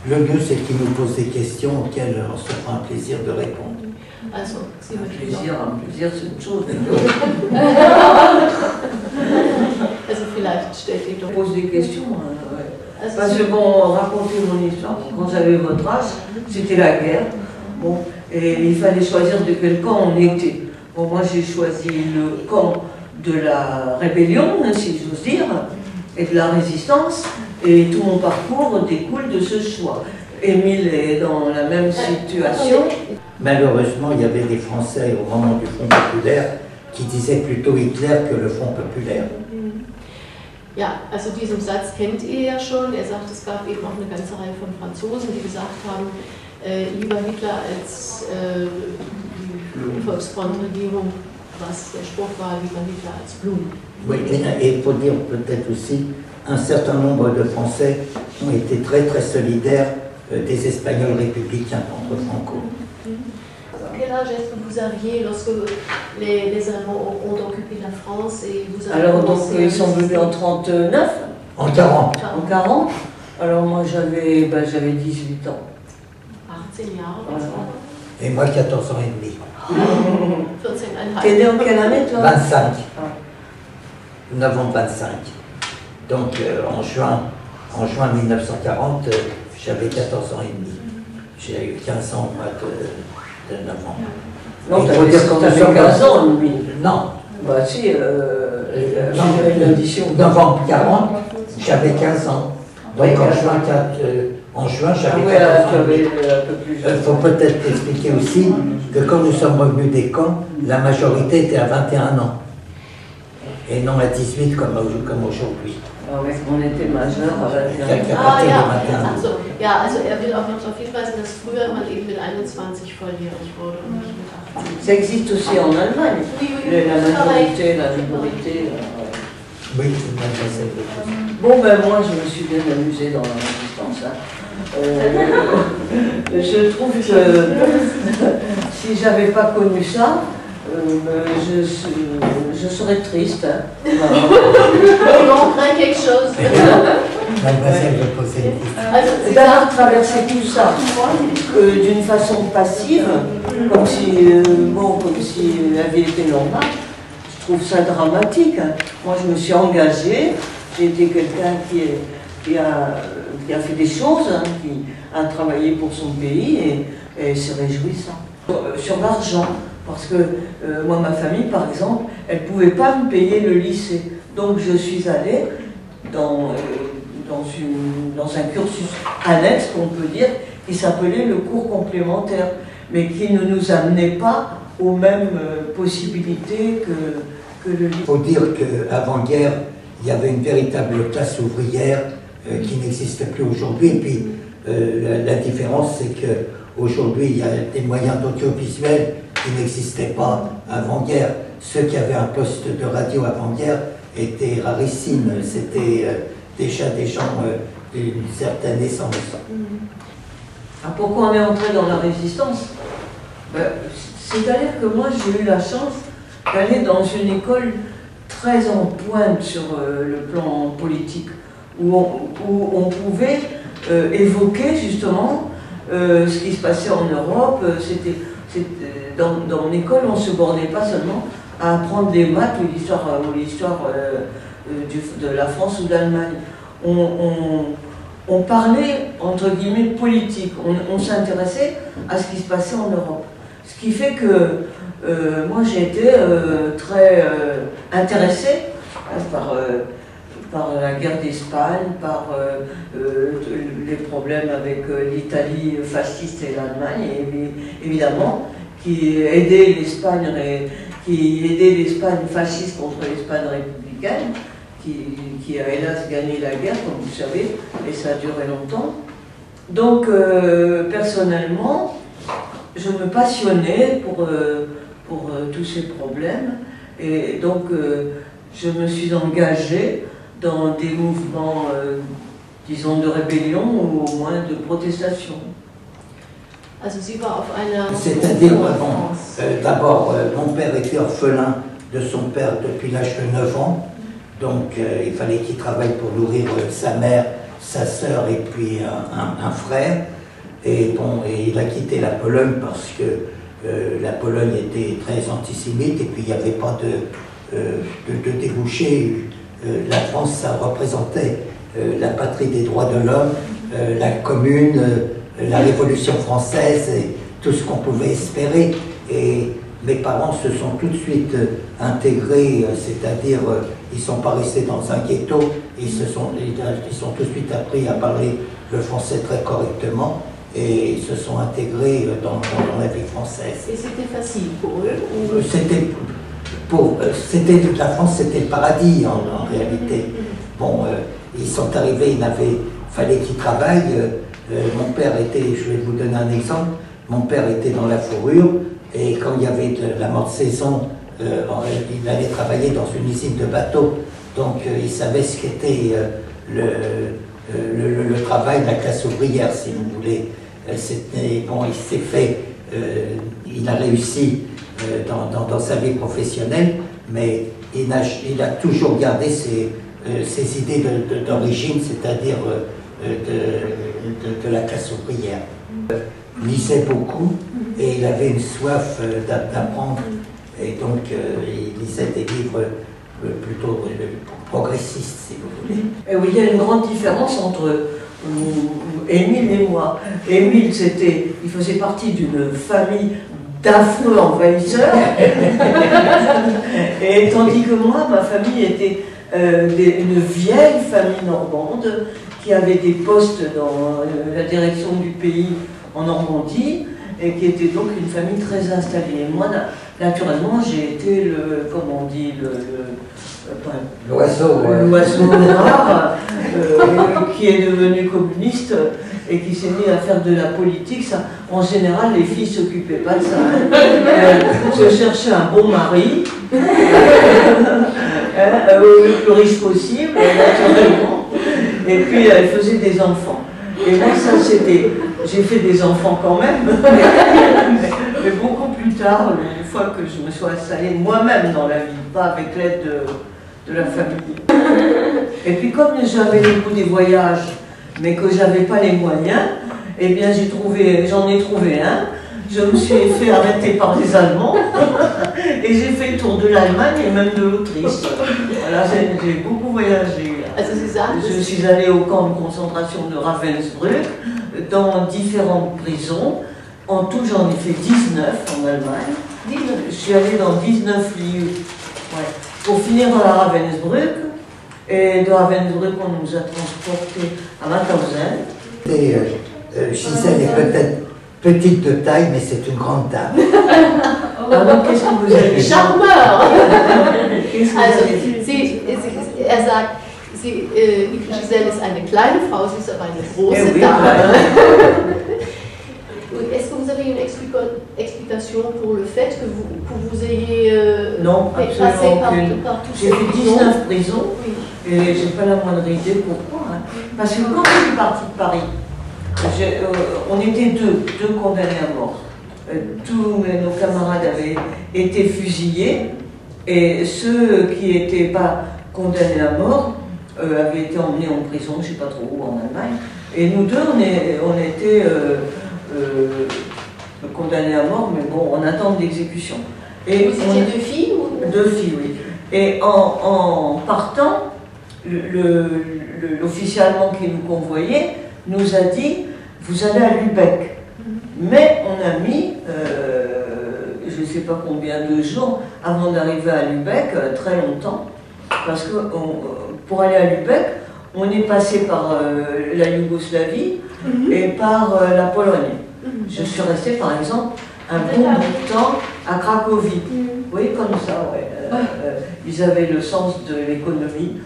Le mieux, c'est qu'il nous pose des questions auxquelles on se fera un plaisir de répondre. Also, Sie Un möchten plaisir, c'est une chose. also vielleicht stellt ihr Je doch. pose des questions. Ouais. Also Parce que bon, raconter mon histoire, quand j'avais votre âge, c'était la guerre. Bon, et il fallait choisir de quel camp on était. Bon, moi j'ai choisi le camp de la rébellion, si j'ose dire, et de la résistance, et tout mon parcours découle de ce choix. Émile est dans la même situation. Malheureusement, il y avait des Français au moment du Front populaire qui disaient plutôt Hitler que le Front populaire. Ja, also diesen Satz kennt ihr ja schon. Er sagt, es gab eben auch eine ganze Reihe von Franzosen, die gesagt haben, lieber Hitler als die Volksfrontregierung, was der Spruch war, lieber Hitler als Blum. Oui, et il faut dire peut-être aussi, un certain nombre de Français ont été très très solidaires des Espagnols républicains contre Franco. Quel âge est-ce que vous aviez lorsque les Allemands ont occupé la France et vous avez Alors donc commencé à ils sont venus en 39, En 40. en 40. Alors moi j'avais 18 ans. 18 Jahre, was war das? Et moi, 14 ans et demi. 14,5. T'es né en quelle année toi? 25. Ah. Novembre 25. Donc en juin 1940, j'avais 14 ans et demi. J'ai eu 15 ans au mois de novembre. Non, Il faut dire que nous t'avais sommes 15 ans lui. Non, Bah si, j'ai l'addition. novembre 40, j'avais 15 ans. Donc Ouais, en juin, Ah j'avais ouais, 14 tu ans. avais un peu plus. Il faut peut-être expliquer aussi que quand nous sommes revenus des camps, la majorité était à 21 ans. Et non à 18 comme aujourd'hui. Ah ouais, on était majeur à 21 ans. À Ah partir de ja, 21 ans. also, ja, also er will auch noch darauf hinweisen, dass früher man eben mit 21 volljährig wurde und nicht mit 18. Ça existe aussi en Allemagne. Oui, oui, La c'est pareil. majorité, la minorité. Oui, mademoiselle de Poussin. Bon, ben moi, je me suis bien amusée dans la résistance. Hein. Je trouve que si j'avais pas connu ça, je serais triste. Hein. Il manquerait quelque chose. Mademoiselle de Poussin. Also, Sie D'avoir sagen, traversé tout ça d'une façon passive, comme si, comme si la vie était normale, je trouve ça dramatique. Hein. Moi, je me suis engagée, j'ai été quelqu'un qui a fait des choses, hein, qui a travaillé pour son pays et se réjouissant. Sur l'argent, parce que moi, ma famille, par exemple, elle ne pouvait pas me payer le lycée. Donc, je suis allée dans un cursus annexe, qu'on peut dire, qui s'appelait le cours complémentaire, mais qui ne nous amenait pas aux mêmes possibilités que le lycée. Il faut dire qu'avant-guerre, il y avait une véritable classe ouvrière qui n'existe plus aujourd'hui. Et puis, la différence, c'est qu'aujourd'hui, il y a des moyens d'audiovisuel qui n'existaient pas avant-guerre. Ceux qui avaient un poste de radio avant-guerre étaient rarissimes. C'était déjà des gens d'une certaine essence. Alors pourquoi on est entré dans la résistance? C'est-à-dire que moi, j'ai eu la chance d'aller dans une école très en pointe sur le plan politique, où on pouvait évoquer justement ce qui se passait en Europe. Dans l'école, on ne se bornait pas seulement à apprendre les maths ou l'histoire de la France ou de l'Allemagne. On parlait, entre guillemets, politique. On s'intéressait à ce qui se passait en Europe. Ce qui fait que moi, j'ai été très intéressée par la guerre d'Espagne, par les problèmes avec l'Italie fasciste et l'Allemagne, et évidemment, qui aidait l'Espagne fasciste contre l'Espagne républicaine, qui a hélas gagné la guerre, comme vous savez, et ça a duré longtemps. Donc, personnellement, je me passionnais pour tous ces problèmes, et donc je me suis engagée dans des mouvements, disons, de rébellion ou au moins de protestation. C'est-à-dire, d'abord, mon père était orphelin de son père depuis l'âge de 9 ans, donc il fallait qu'il travaille pour nourrir sa mère, sa sœur et puis un frère. Et bon, et il a quitté la Pologne parce que la Pologne était très antisémite et puis il n'y avait pas de débouché. La France, ça représentait la patrie des droits de l'homme, la Commune, la Révolution française et tout ce qu'on pouvait espérer. Et mes parents se sont tout de suite intégrés, c'est-à-dire ils ne sont pas restés dans un ghetto, ils ont tout de suite appris à parler le français très correctement et ils se sont intégrés dans la vie française. Et c'était facile pour eux? La France, c'était le paradis en réalité. Bon, ils sont arrivés, fallait qu'ils travaillent. Mon père était, je vais vous donner un exemple, mon père était dans la fourrure et quand il y avait de la morte-saison, il allait travailler dans une usine de bateaux. Donc il savait ce qu'était le travail de la classe ouvrière, si vous voulez. Bon, il s'est fait, il a réussi dans sa vie professionnelle, mais il a toujours gardé ses idées d'origine, c'est-à-dire de la classe ouvrière. Il lisait beaucoup et il avait une soif d'apprendre, et donc il lisait des livres plutôt progressistes, si vous voulez. Et oui, il y a une grande différence entre Émile et moi. Émile, il faisait partie d'une famille d'affreux envahisseurs, et tandis que moi, ma famille était une vieille famille normande qui avait des postes dans la direction du pays en Normandie et qui était donc une famille très installée. Et moi, naturellement, j'ai été comment on dit, l'oiseau rare qui est devenu communiste et qui s'est mis à faire de la politique. Ça, en général, les filles ne s'occupaient pas de ça. Je cherchais un bon mari, le plus riche possible, naturellement, et puis elle faisait des enfants. Et moi, ça, j'ai fait des enfants quand même, mais beaucoup plus tard, une fois que je me suis installée moi-même dans la vie, pas avec l'aide de la famille. Et puis comme j'avais le goût des voyages, mais que j'avais pas les moyens, eh bien j'en ai trouvé un. Je me suis fait arrêter par les Allemands et j'ai fait le tour de l'Allemagne et même de l'Autriche. Voilà, j'ai beaucoup voyagé. Je suis allée au camp de concentration de Ravensbrück, dans différentes prisons. En tout, j'en ai fait 19 en Allemagne. Je suis allée dans 19 lieux. Ouais. Pour finir à Ravensbrück, et de Ravensbrück, on nous a transportés à Mauthausen. Gisèle est peut-être petite de taille, mais c'est une grande dame. Alors, qu'est-ce que vous avez? Charmeur! Er sagt, Gisèle ist eine kleine Frau, sie ist aber eine große Dame. Est-ce que vous avez une explication pour le fait que vous ayez non, passé par toutes ces prisons? J'ai fait 19 prisons, oui. Et j'ai pas la moindre idée pourquoi. Hein. Parce que quand je suis partie de Paris, on était deux condamnés à mort. Tous nos camarades avaient été fusillés et ceux qui n'étaient pas condamnés à mort avaient été emmenés en prison, je ne sais pas trop où, en Allemagne. Et nous deux, on était condamnés à mort, mais bon, en attente d'exécution. Vous étiez deux filles ou... Deux filles, oui. Et en partant, l'officier allemand qui nous convoyait nous a dit « vous allez à Lübeck ». Mais on a mis, je ne sais pas combien de jours avant d'arriver à Lübeck, très longtemps, parce que pour aller à Lübeck, on est passé par la Yougoslavie et par la Pologne. Je suis restée par exemple un bon bout de temps à Cracovie. Oui, comme ça, ouais. Ils avaient le sens de l'économie.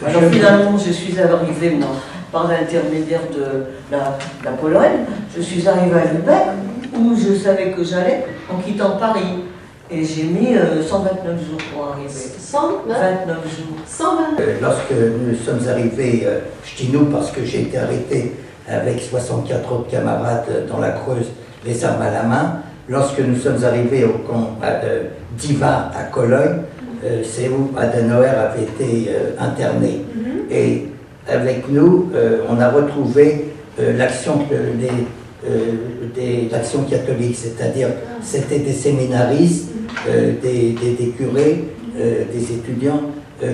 Alors finalement, je suis arrivée, moi, par l'intermédiaire de la Pologne, je suis arrivée à Lübeck, où je savais que j'allais en quittant Paris. Et j'ai mis 129 jours pour arriver. 129 jours. 129. Lorsque nous sommes arrivés, je dis nous parce que j'ai été arrêté avec 64 autres camarades dans la Creuse, les armes à la main. Lorsque nous sommes arrivés au camp d'Iva à Cologne, c'est où Adenauer avait été interné. Et avec nous, on a retrouvé l'action catholique, c'est-à-dire c'était des séminaristes, des curés, des étudiants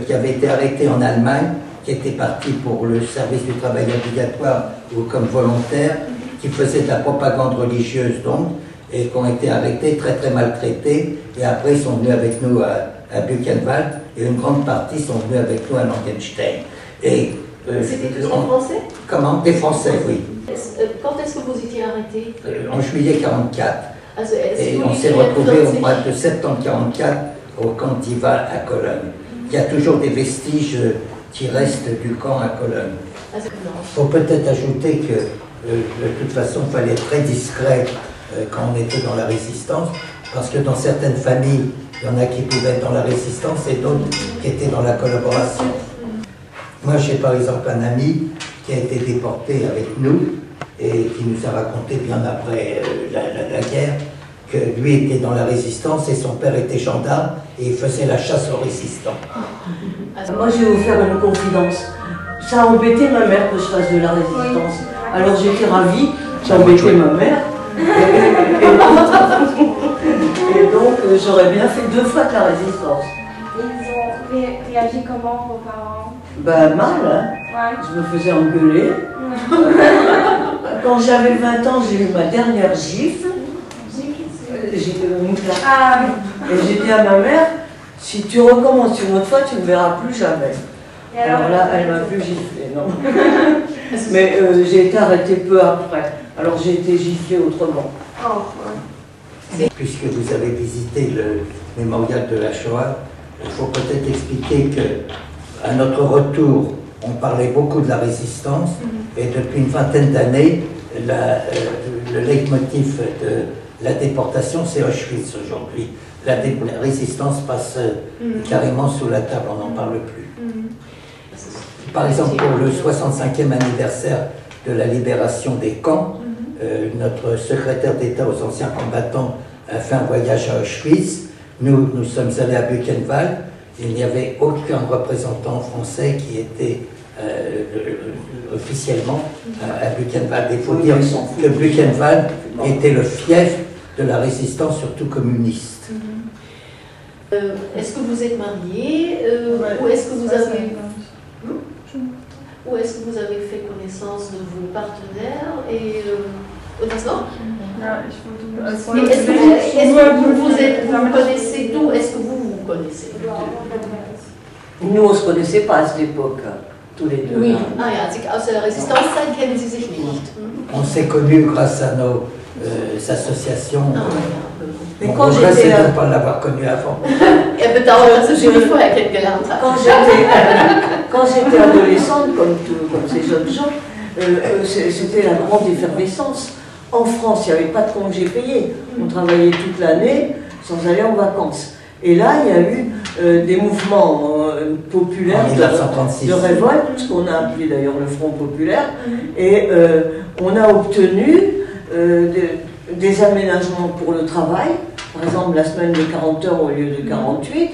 qui avaient été arrêtés en Allemagne, qui étaient partis pour le service du travail obligatoire ou comme volontaires, qui faisaient de la propagande religieuse donc, et qui ont été arrêtés, très très maltraités, et après ils sont venus avec nous à Buchenwald, et une grande partie sont venus avec nous à Langenstein. C'était tous des Français? Comment? Des Français, oui. Quand est-ce que vous étiez arrêté? En juillet 1944. Also, Et on s'est retrouvés au mois de septembre 1944 au camp d'Ival à Cologne. Il y a toujours des vestiges qui restent du camp à Cologne. Il faut peut-être ajouter que de toute façon il fallait être très discret quand on était dans la résistance, parce que dans certaines familles, il y en a qui pouvaient être dans la résistance et d'autres qui étaient dans la collaboration. Moi j'ai par exemple un ami qui a été déporté avec nous et qui nous a raconté bien après la guerre que lui était dans la résistance et son père était gendarme et il faisait la chasse aux résistants. Moi je vais vous faire une confidence. Ça a embêté ma mère que je fasse de la résistance. Alors j'étais ravie, ça a embêté ma mère. Et donc j'aurais bien fait 2 fois de la résistance. Ils ont réagi comment vos parents? Ben mal, hein. Ouais. Je me faisais engueuler. Quand j'avais 20 ans, j'ai eu ma dernière gifle. J'étais une claque. Ah oui. Et j'ai dit à ma mère, si tu recommences une autre fois, tu ne me verras plus jamais. Et Alors là, elle m'a plus giflé, non. Mais j'ai été arrêtée peu après. Alors j'ai été giflée autrement. Oh, ouais. Puisque vous avez visité le mémorial de la Shoah, il faut peut-être expliquer qu'à notre retour, on parlait beaucoup de la résistance et depuis une vingtaine d'années, le leitmotiv de la déportation, c'est Auschwitz aujourd'hui. La résistance passe carrément sous la table, on n'en parle plus. Par exemple, pour le 65e anniversaire de la libération des camps, notre secrétaire d'État aux anciens combattants a fait un voyage à Auschwitz. Nous sommes allés à Buchenwald. Il n'y avait aucun représentant français qui était officiellement à Buchenwald. Il faut dire que Buchenwald était le fief de la résistance, surtout communiste. Est-ce que vous êtes marié ou est-ce que vous avez... Où est-ce que vous avez fait connaissance de vos partenaires et das noch? Est-ce que vous connaissez d'où? Est-ce que vous connaissez? Nous, on ne se connaissait pas à cette époque, tous les deux. Oui. Ah ja, aus der Resistanzzeit kennen Sie sich nicht. On s'est connus grâce à nos associations. Mais Mon quand regret, c'est j'étais de ne pas l'avoir connu avant. Bedauert, dass er sie nicht vorher kennengelernt hat. Quand j'étais adolescente, comme ces jeunes gens, c'était la grande effervescence. En France, il n'y avait pas de congés payés. On travaillait toute l'année sans aller en vacances. Et là, il y a eu des mouvements populaires de révolte, ce qu'on a appelé d'ailleurs le Front populaire. Et on a obtenu des aménagements pour le travail. Par exemple, la semaine de 40 heures au lieu de 48.